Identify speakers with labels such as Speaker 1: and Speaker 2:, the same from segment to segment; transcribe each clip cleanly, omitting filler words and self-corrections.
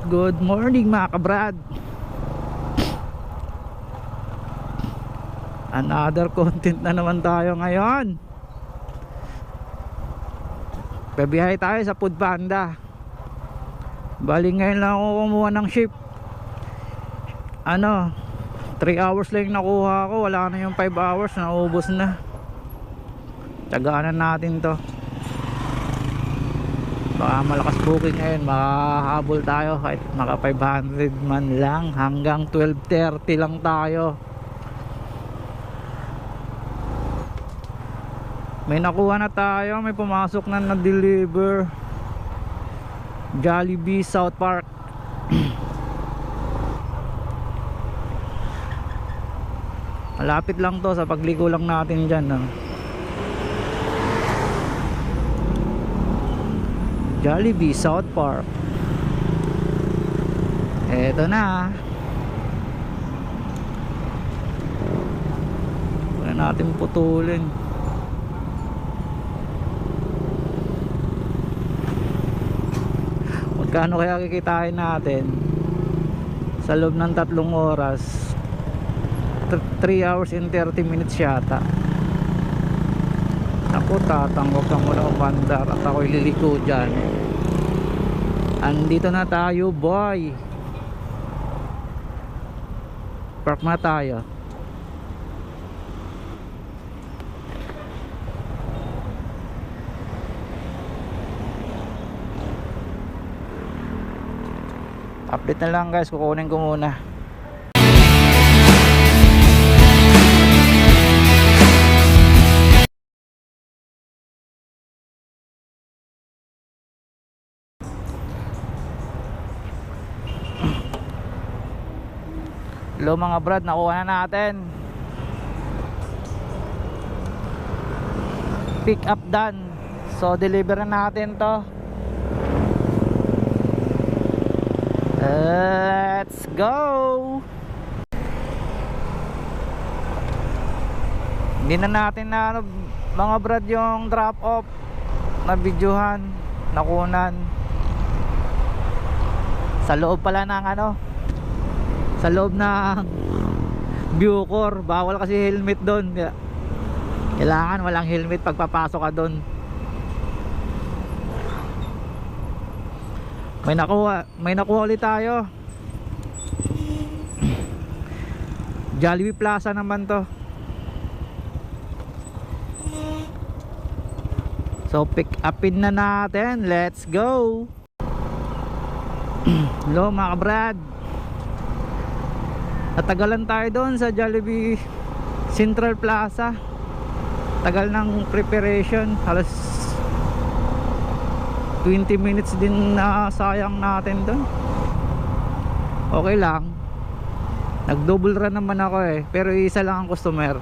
Speaker 1: Good morning mga kabrad. Another content na naman tayo ngayon. Babiyahe tayo sa Food Panda. Bali ngayon lang ako kumuha ng ship. 3 hours lang yung nakuha ko. Wala na yung 5 hours, naubos na. Tagaan natin to. Baka malakas booking ngayon, makahabol tayo kahit maka 500 man lang. Hanggang 12:30 lang tayo. May nakuha na tayo, may pumasok na na-deliver. Jollibee South Park. Malapit lang to, sa pagliko lang natin dyan, no? Jollibee South Park. Eto na. Wala natin putulin. Magkano kaya kikitain natin sa loob ng 3 oras? 3 hours and 30 minutes yata. Ako tatanggap ka muna umandar at ako'y liliko dyan. Andito na tayo, boy. Park na tayo. Update na lang guys, kukunin ko muna. Hello mga brad, nakuha na natin. Pick up done. So deliver na natin to. Let's go. Hindi na natin na mga brad yung drop off na videohan, nakunan. Sa loob pala ng sa loob ng Bucor. Bawal kasi helmet doon. Kailangan walang helmet pagpapasok ka doon. May nakuha ulit tayo. Jollibee Plaza naman to. So pick upin na natin. Let's go. Hello mga kabrad. Natagalan tayo doon sa Jollibee Central Plaza. Tagal ng preparation. Halos 20 minutes din na sayang natin doon. Okay lang. Nag-double run naman ako pero isa lang ang customer.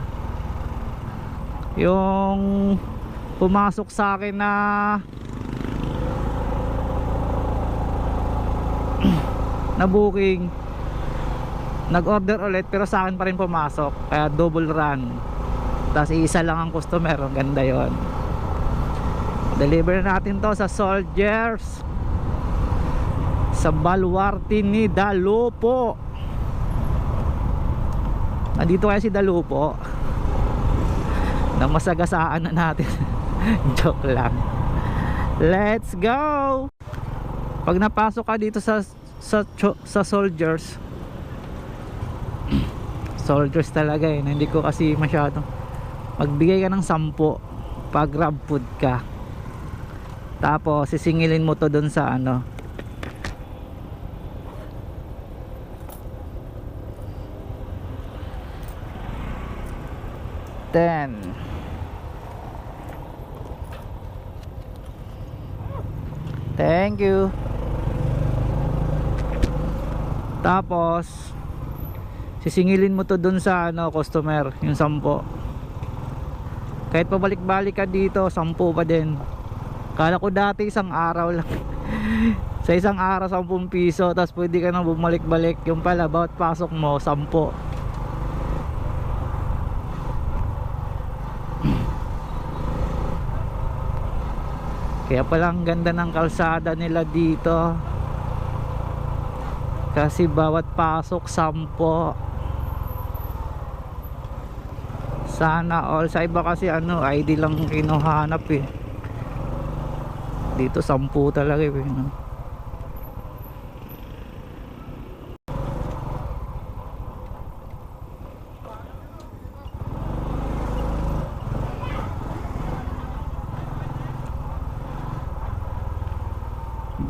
Speaker 1: Yung pumasok sa akin na booking, nag-order ulit pero sa akin pa rin pumasok. Kaya double run. Tapos isa lang ang customer. Ang ganda yon. Deliver natin to sa Soldiers, sa Baluarte ni Dalupo. Nandito kaya si Dalupo na masagasaan na natin. Joke lang. Let's go. Pag napasok ka dito sa Soldiers talaga hindi ko kasi masyado. Magbigay ka ng 10 pag grab food ka, tapos sisingilin mo to dun sa 10. Thank you. Tapos sisingilin mo to dun sa customer, yung 10. Kahit pabalik-balik ka dito, 10 pa din. Kala ko dati isang araw lang. Sa isang araw 10 piso, tapos pwede ka nang bumalik-balik. Yung pala bawat pasok mo 10. Kaya palang ganda ng kalsada nila dito. Kasi bawat pasok 10. Sana all. Sa iba kasi ano, ID lang kinuhanap eh. Dito 10 talaga eh, no?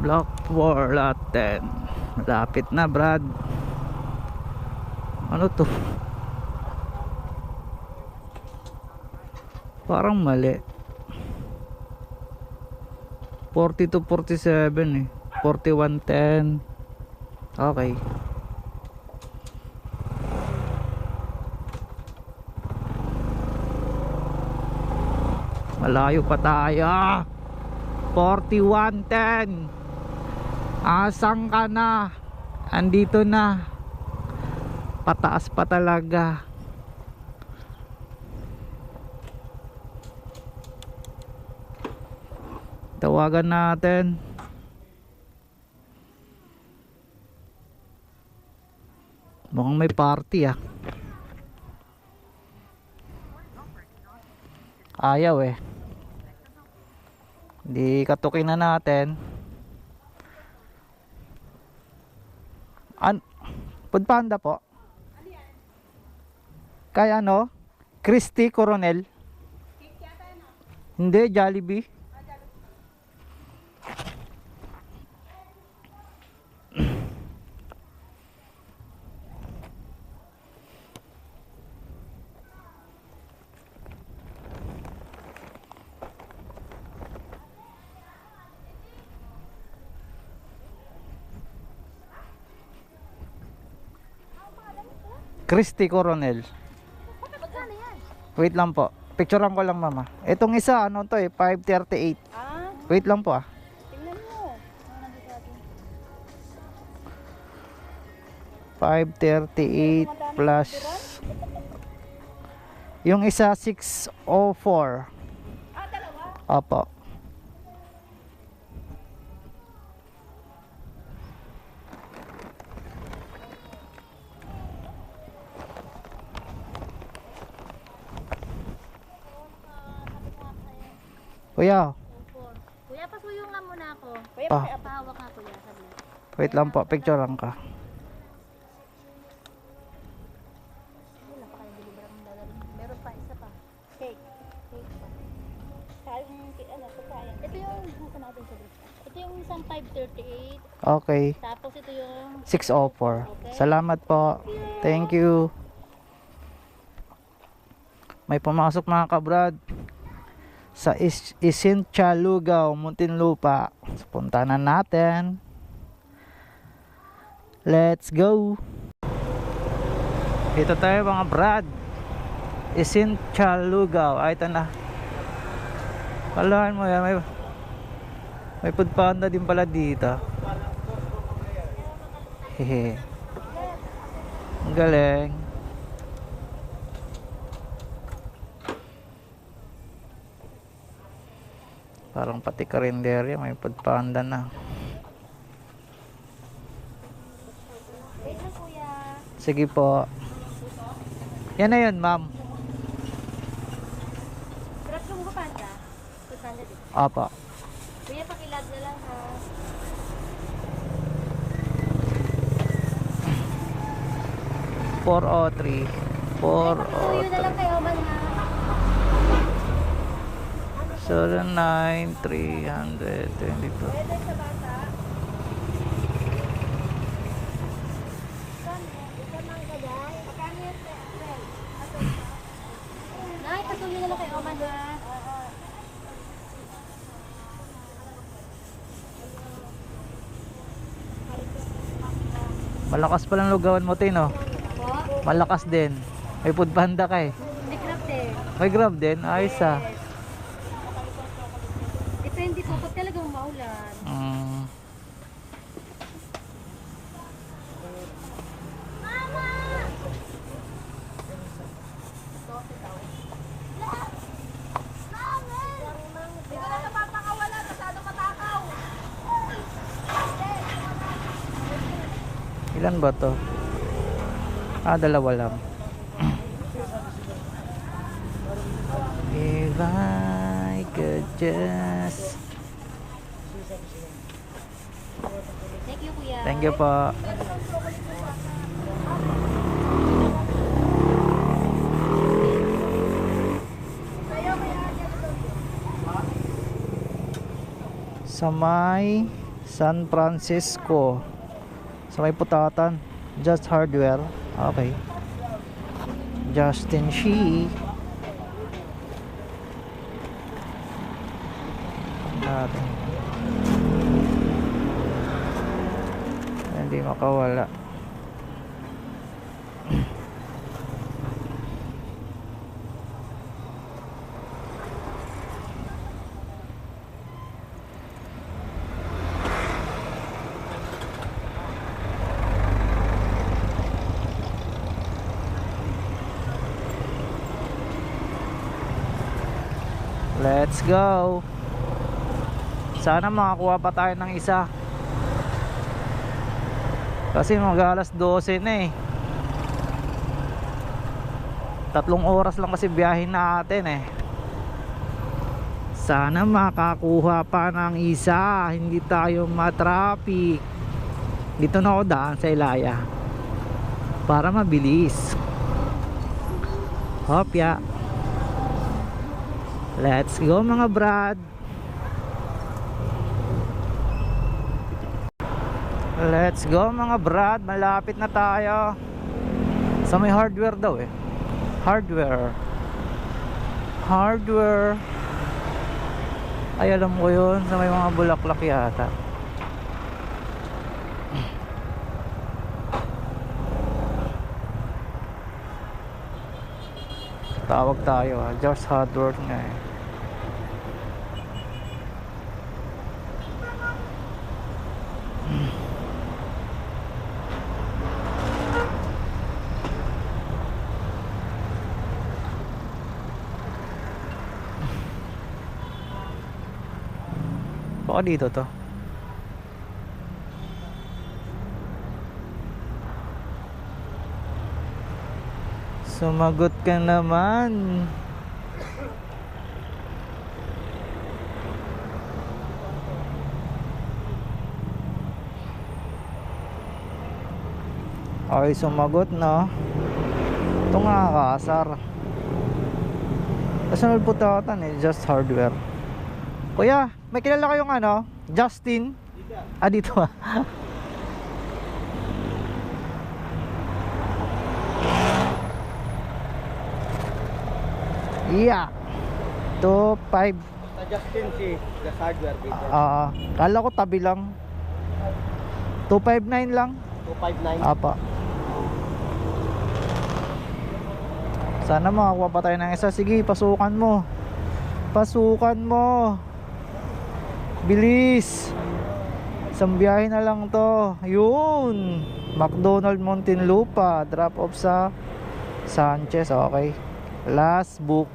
Speaker 1: Block 4 lot 10. Malapit na, Brad. Ano to? Parang mali. 40 to 47 eh. 4110. Okay. Malayo pa tayo. 4110. Asang ka na? Andito na. Pataas pa talaga. Tawagan natin. Mukhang may party ah. Ayaw eh. Di katukin na natin. Food Panda po. Kaya ano? Christy Coronel. Hindi, Jollibee. Christy Coronel.
Speaker 2: Magkano yan?
Speaker 1: Wait lang po. Picturean ko lang mama. Itong isa ano to eh, 538.
Speaker 2: Ah,
Speaker 1: Wait lang po ah.
Speaker 2: tingnan mo.
Speaker 1: 538 plus. Yung isa 604.
Speaker 2: Ah, dalawa?
Speaker 1: Opo. Kuya,
Speaker 2: Kuya, pasuyo nga muna ako.
Speaker 1: Kuya, Pa.
Speaker 2: Pahawak nga kuya. Sabi.
Speaker 1: wait lang po. Picturean ka.
Speaker 2: Wala pa kayo deliver ang dadalhin. Meron pa, isa pa. Cake. Cake pa. Sayang, ano, pagkain. Ito yung, nasa natin sa lista. Ito yung isang 538.
Speaker 1: Okay.
Speaker 2: Tapos ito yung
Speaker 1: 604. Salamat po. Thank you. May pumasok mga kabrad sa Isincha, Lugaw, Muntinlupa. Punta na natin. Let's go. Dito tayo mga brad. Isincha, Lugaw. Ay, ito na. Kalahan mo yan. May Food Panda din pala dito. Hehe. Ang galing. Parang pati karinderya may Food Panda na.
Speaker 2: wait lang kuya.
Speaker 1: Sige po. Yan na yun, ma'am.
Speaker 2: Sarap yung bukanda. Bukanda din.
Speaker 1: Opo.
Speaker 2: Kuya, pakilad na lang ha.
Speaker 1: 403.
Speaker 2: Pasuyo na lang kayo, man ha.
Speaker 1: 09,322.
Speaker 2: Pwede sa bata. Nay, pasuyo na lang kayo, man ha.
Speaker 1: Malakas palang lugawan mo, Tino.
Speaker 2: Po?
Speaker 1: Malakas din. May Food Panda ka eh.
Speaker 2: May crab din.
Speaker 1: May Grab din. Ayos ah.
Speaker 2: Depende po pag talagang maulan.
Speaker 1: Ilan ba to? Dalawa lang. If I could just...
Speaker 2: Thank you, kuya.
Speaker 1: Thank you po. Sa may San Francisco, sa may Putatan, Just Hardware. Okay. Justin Shi. Natin. Hindi makawala. Let's go. Sana makakuha pa tayo ng isa. Kasi mag-alas 12 na eh. 3 oras lang kasi biyahin natin eh. Sana makakuha pa ng isa. Hindi tayo matraffic. Dito na ako daan sa Ilaya para mabilis. Hopya. Let's go mga brad. Let's go mga brad. Malapit na tayo. Sa may hardware daw eh. Hardware. Ay alam ko yun. Sa may mga bulaklak yata. Tawag tayo Just Hardware nga eh. Baka dito to. Sumagot ka naman. Okay, sumagot na. Ito nga nakakaasar. National Putatan eh, Just Hardware. Kuya, may kilala kayong ano? Justin? Dito ah. Yeah. 2.5.
Speaker 3: Sa Justin si Just Hardware dito.
Speaker 1: Kala ko tabi lang. 259 lang.
Speaker 3: 259.
Speaker 1: Apa. Sana makakuha pa tayo ng isa. Sige, pasukan mo. Pasukan mo. Bilis. Isang biyahe na lang to. Yun. McDonald Muntinlupa. Drop off sa Sanchez. Okay. Last book.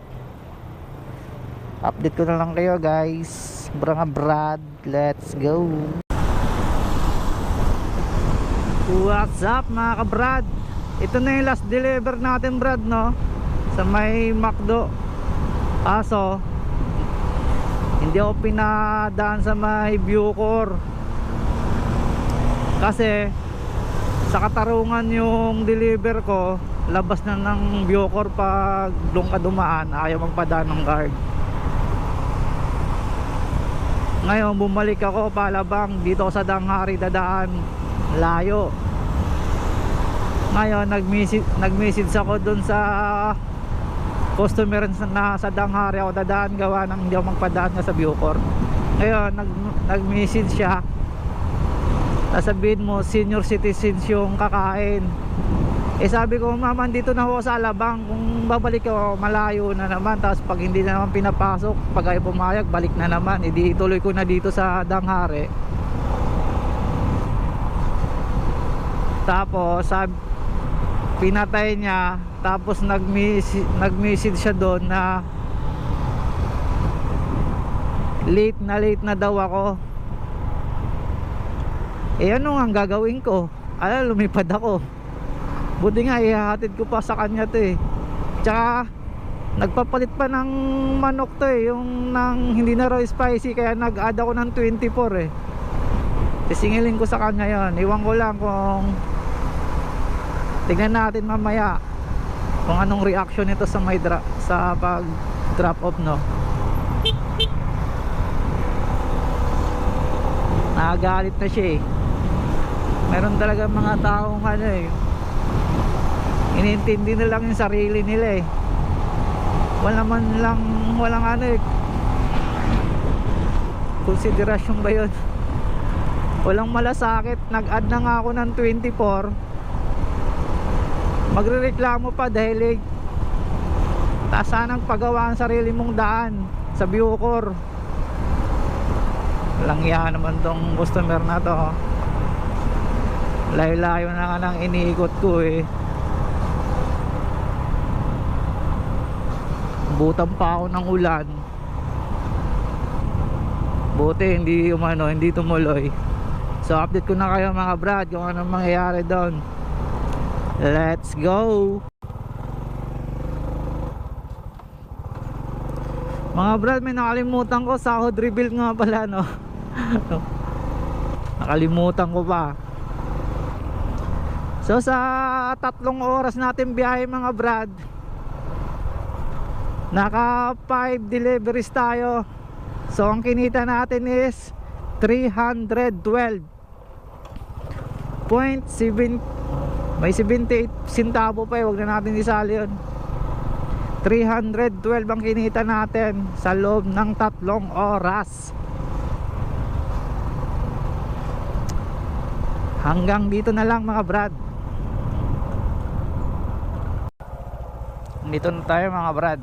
Speaker 1: Update ko na lang kayo guys. Mga brad. Let's go. What's up mga kabrad? Ito na yung last deliver natin brad no. Sa may McDo. Aso hindi ako pinadaan sa may Bucor kasi sa Katarungan yung deliver ko. Labas na ng Bucor pag doon ka dumaan. Ayaw magpadaan ng guard. Ngayon bumalik ako palabang dito sa Danghari dadaan. Layo. Ngayon nag-message ako doon sa customer na sa Danghari ako dadaan gawa ng hindi ako magpadaan nga sa Bucor. Ngayon nag-message siya. Sasabihin mo senior citizens yung kakain. Sabi ko mama dito na ako sa Alabang. Kung babalik ako malayo na naman. Tapos pag hindi na naman pinapasok, pag ayaw pumayag balik na naman. Hindi ituloy ko na dito sa Danghari. Tapos pinatay niya. Tapos nag-message siya doon na late na daw ako. Ano ang gagawin ko? lumipad ako. Buti nga ihahatid ko pa sa kanya to eh. Tsaka nagpapalit pa ng manok to eh, yung nang hindi na raw spicy, kaya nag-add ako ng 24 eh. Sisingilin ko sa kanya yon. Iwan ko lang kung, tignan natin mamaya kung anong reaction nito sa sa pag drop off, no. Nakagalit na siya eh. Meron talaga mga taong ano eh, inintindi na lang yung sarili nila eh. Walang ano eh, konsiderasyon ba yun? Walang malasakit. Nag-add na nga ako ng 24, magrereklamo pa dahil taas sanang pagawa ang sarili mong daan sa Bucor. Walang iya naman tong customer na to. Layo-layo na nga nang iniikot ko eh. Butan pa ako ng ulan. Buti hindi tumuloy. So update ko na kayo mga brad kung anong mangyayari doon. Let's go. Mga brad, may nakalimutan ko, sahod rebuild nga pala, no. Nakalimutan ko pa. So sa 3 oras natin biyahe mga brad, naka 5 deliveries tayo. So ang kinita natin is 312.7, may 78 centavo pa eh, wag na natin isali yun. 312 ang kinita natin sa loob ng 3 oras. Hanggang dito na lang mga brad. Dito na tayo mga brad.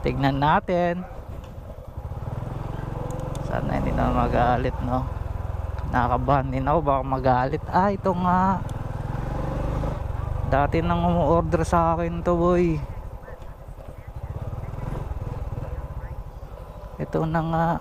Speaker 1: Tignan natin. Sana hindi na magalit, no. Nakakabahan din ako, baka magalit. Ito nga, dati nang umu-order sa akin to boy. Ito na nga.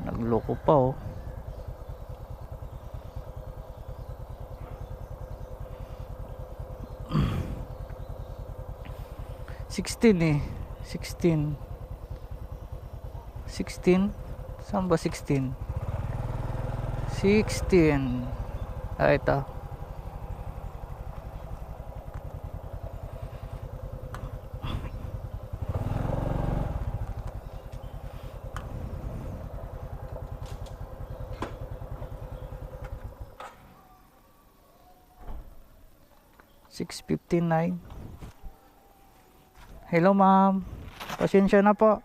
Speaker 1: Nagloko pa oh. $16 eh. 16. Saan ba 16? 16. Ito. $6.59. Hello ma'am, pasensya na po.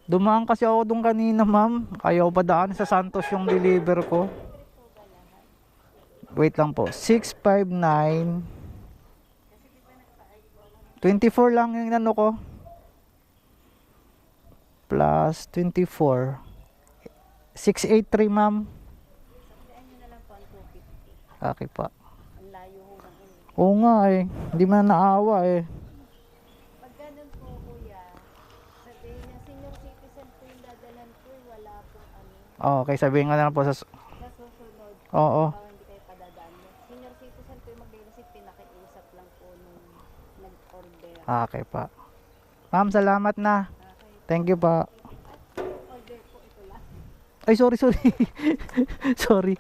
Speaker 1: Dumaan kasi ako doon kanina ma'am. Ayaw pa daan sa Santos yung deliver ko. Wait lang po. 659. 24 lang yung inano ko. Plus 24. 683 ma'am. Okay pa. Oo nga eh. Hindi man naawa eh.
Speaker 2: Pag ganun po kuya, sabihin niya senior citizen po yung dadalan po, wala po
Speaker 1: Okay, sabihin nga na lang po sa
Speaker 2: susunod.
Speaker 1: Oo.
Speaker 2: Hindi kayo padadaan. Senior citizen po yung mag-receive, pinakiusap lang po nung nag-order.
Speaker 1: Okay pa. Ma'am, salamat na. Thank you pa.
Speaker 2: Order po ito lang.
Speaker 1: Ay, sorry. Sorry.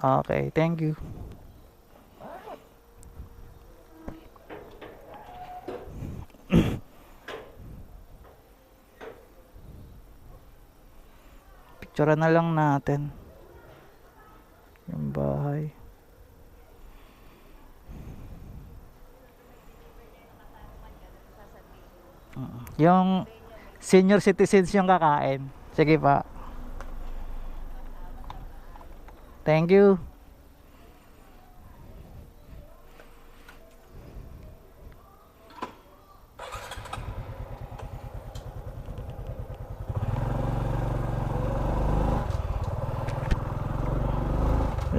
Speaker 1: Okay, thank you. Picture na lang natin yung bahay. Yung senior citizens yung kakain. Sige pa. Thank you.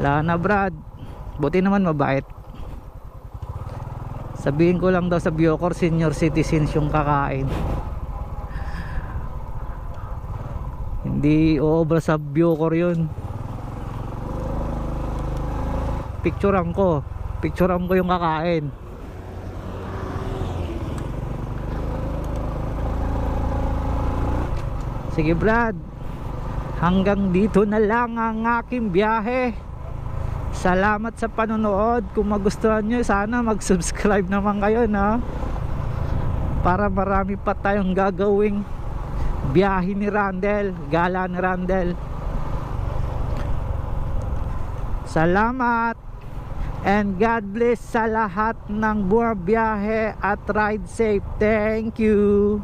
Speaker 1: Wala na Brad. Buti naman mabait. Sabihin ko lang daw sa Bucor, senior citizens yung kakain. Hindi uobra sa Bucor yun. Picturean ko yung kakain. Sige Brad, hanggang dito na lang ang aking biyahe. Salamat sa panonood. Kung magustuhan nyo, sana mag-subscribe naman kayo, no? Para marami pa tayong gagawing biyahe ni Randel, gala ni Randel. Salamat and God bless sa lahat ng bumabiyahe at ride safe. Thank you.